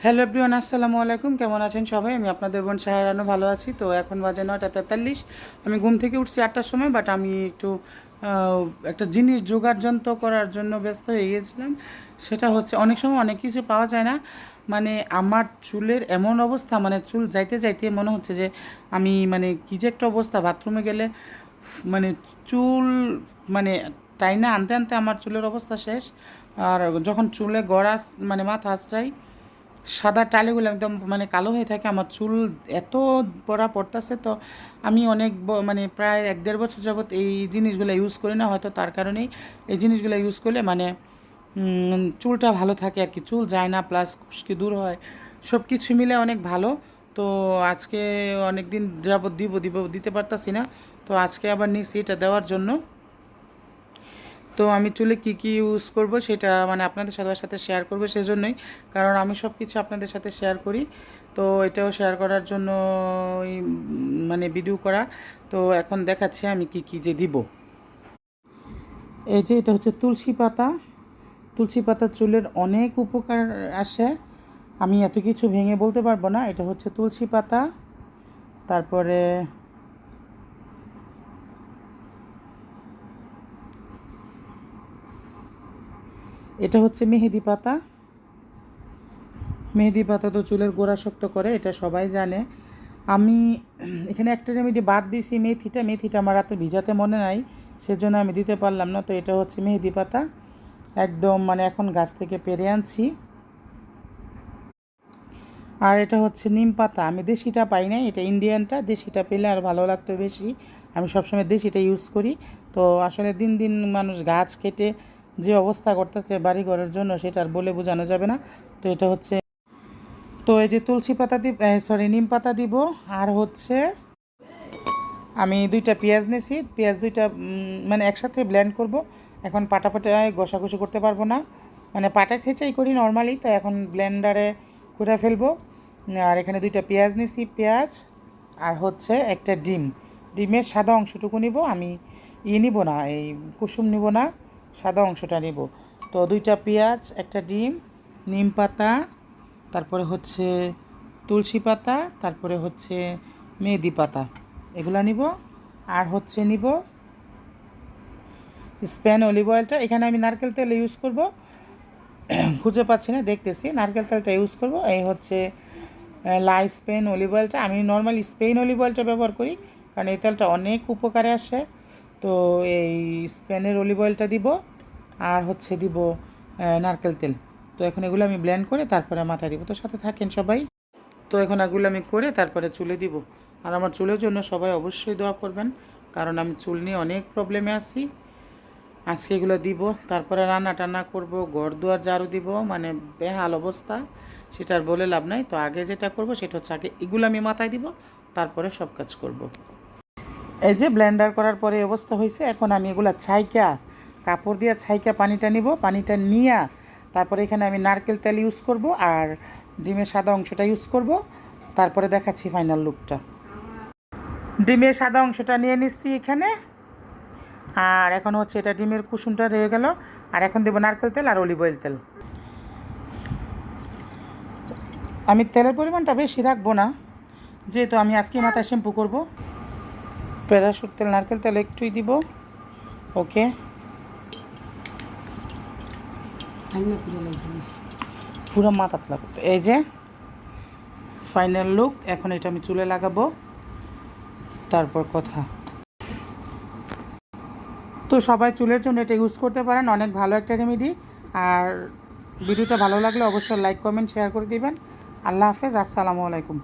Hello everyone, আসসালামু আলাইকুম। কেমন আছেন সবাই? আমি আপনাদের বোন শাহরানও ভালো আছি। তো এখন বাজে 9:43। আমি ঘুম থেকে উঠছি 8টার সময়, বাট আমি একটু একটা জিনিস জোগাড় যন্ত্র করার জন্য ব্যস্ত হয়ে গিয়েছিলাম। সেটা হচ্ছে, অনেক সময় অনেক কিছু পাওয়া যায় না। মানে আমার চুলের এমন অবস্থা, মানে চুল যাইতে যাইতে মনে হচ্ছে যে আমি মানে কী যে একটা অবস্থা, বাথরুমে গেলে মানে চুল মানে টাইনা আনতে আনতে আমার চুলের অবস্থা শেষ। আর যখন চুলে গড়া মানে মাথা আশ্রাই, সাদা টালিগুলো একদম মানে কালো হয়ে থাকে। আমার চুল এত পড়া পড়তেছে। তো আমি অনেক মানে প্রায় 1-1.5 বছর যাবত এই জিনিসগুলো ইউজ করি না, হয়তো তার কারণেই এই জিনিসগুলো ইউজ করলে মানে চুলটা ভালো থাকে আর কি, চুল যায় না, প্লাস খুশকি দূর হয়, সব কিছু মিলে অনেক ভালো। তো আজকে অনেক দিন যাবত দিতে পারতাছি না, তো আজকে আবার নিচ্ছি এটা দেওয়ার জন্য। তো আমি চুলে কী কী ইউজ করব সেটা মানে আপনাদের সবার সাথে শেয়ার করব, সেজন্যই, কারণ আমি সব কিছু আপনাদের সাথে শেয়ার করি। তো এটাও শেয়ার করার জন্য মানে ভিডিও করা। তো এখন দেখাচ্ছি আমি কি কি যে দিব। এই যে এটা হচ্ছে তুলসী পাতা। তুলসী পাতা চুলের অনেক উপকার আসে। আমি এত কিছু ভেঙে বলতে পারবো না। এটা হচ্ছে তুলসী পাতা, তারপরে এটা হচ্ছে মেহেদি পাতা। মেহেদি পাতা তো চুলের গোড়া শক্ত করে, এটা সবাই জানে। আমি এখানে একটা রেমেডি বাদ দিয়েছি, মেথিটা আমার রাতে ভিজাতে মনে নাই, সেজন্য আমি দিতে পারলাম না। তো এটা হচ্ছে মেহেদি পাতা, একদম মানে এখন গাছ থেকে পেরে আনছি। আর এটা হচ্ছে নিম পাতা। আমি দেশিটা পাই নাই, এটা ইন্ডিয়ানটা, দেশিটা পেলে আর ভালো লাগতো বেশি। আমি সবসময় দেশিটা ইউজ করি। তো আসলে দিন দিন মানুষ গাছ কেটে যে অবস্থা করতেছে বাড়ি ঘরের জন্য, সেটা আর বলে বোঝানো যাবে না। তো এটা হচ্ছে, তো এই যে তুলসী পাতা দিব, সরি নিম পাতা দিব। আর হচ্ছে আমি 2টা পেঁয়াজ নিয়েছি, পেঁয়াজ 2টা মানে একসাথে ব্লেন্ড করব। এখন পাটায় ঘষাঘষি করতে পারবো না, মানে পাটায় ছেঁচাই করি নর্মালি, তো এখন ব্লেন্ডারে করে ফেলবো। আর এখানে 2টা পেঁয়াজ নিয়েছি, পেঁয়াজ আর হচ্ছে একটা ডিম। ডিমের সাদা অংশটুকু নিব আমি, নিব না, এই কুসুম নিব না, সাদা অংশটা নিব। তো 2টা পেঁয়াজ, একটা ডিম, নিম পাতা, তারপরে হচ্ছে তুলসী পাতা, তারপরে হচ্ছে মেহেদি পাতা, এগুলা নিব। আর হচ্ছে নিব স্প্যান অলিভ অয়েলটা। এখানে আমি নারকেল তেল ইউজ করব, খুঁজে পাচ্ছি না, দেখতেছি। নারকেল তেলটা ইউজ করব। এই হচ্ছে স্পেন অলিভ অয়েলটা। আমি নর্মালি স্পেন অলিভ অয়েলটা ব্যবহার করি, কারণ এই তেলটা অনেক উপকারে আসে। তো এই স্পেনের অলিভ অয়েলটা দিব। আর হচ্ছে দিব নারকেল তেল। তো এখন এগুলো আমি ব্লেন্ড করে তারপরে মাথায় দিব। তো সাথে থাকেন সবাই। তো এখন এগুলো আমি করে তারপরে চুলে দিব। আর আমার চুলের জন্য সবাই অবশ্যই দোয়া করবেন, কারণ আমি চুল নিয়ে অনেক প্রবলেমে আছি। আজকে এগুলো দিব, তারপরে রান্না টান্না করব, ঘর দুয়ার ঝাড়ু দিব, মানে বেহাল অবস্থা, সেটা আর বলে লাভ নাই। তো আগে যেটা করব সেটা হচ্ছে, আগে এগুলো আমি মাথায় দিব, তারপরে সব কাজ করব। এই যে ব্লেন্ডার করার পরে অবস্থা হয়েছে। এখন আমি এগুলো ছাইকা, কাপড় দিয়ে ছাইকা পানিটা নিব, পানিটা নিয়ে তারপরে এখানে আমি নারকেল তেল ইউজ করব আর ডিমের সাদা অংশটা ইউজ করব। তারপরে দেখাচ্ছি ফাইনাল লুকটা। ডিমের সাদা অংশটা নিয়ে নিচ্ছি এখানে। আর এখন হচ্ছে এটা ডিমের কুসুমটা রয়ে গেল। আর এখন দেবো নারকেল তেল আর অলিভ অয়েল তেল। আমি তেলের পরিমাণটা বেশি রাখবো না, যেহেতু আমি আজকে মাথায় শ্যাম্পু করব। প্যারাশুট তেল, নারকেল তেল একটুই দিব। ওকে, পুরো মাথাত লাগবে। এই যে ফাইনাল লুক। এখন এটা আমি চুলে লাগাবো, তারপর কথা। তো সবাই চুলের জন্য এটা ইউজ করতে পারেন, অনেক ভালো একটা রেমেডি। আর ভিডিওটা ভালো লাগলে অবশ্যই লাইক কমেন্ট শেয়ার করে দিবেন। আল্লাহ হাফেজ, আসসালামু আলাইকুম।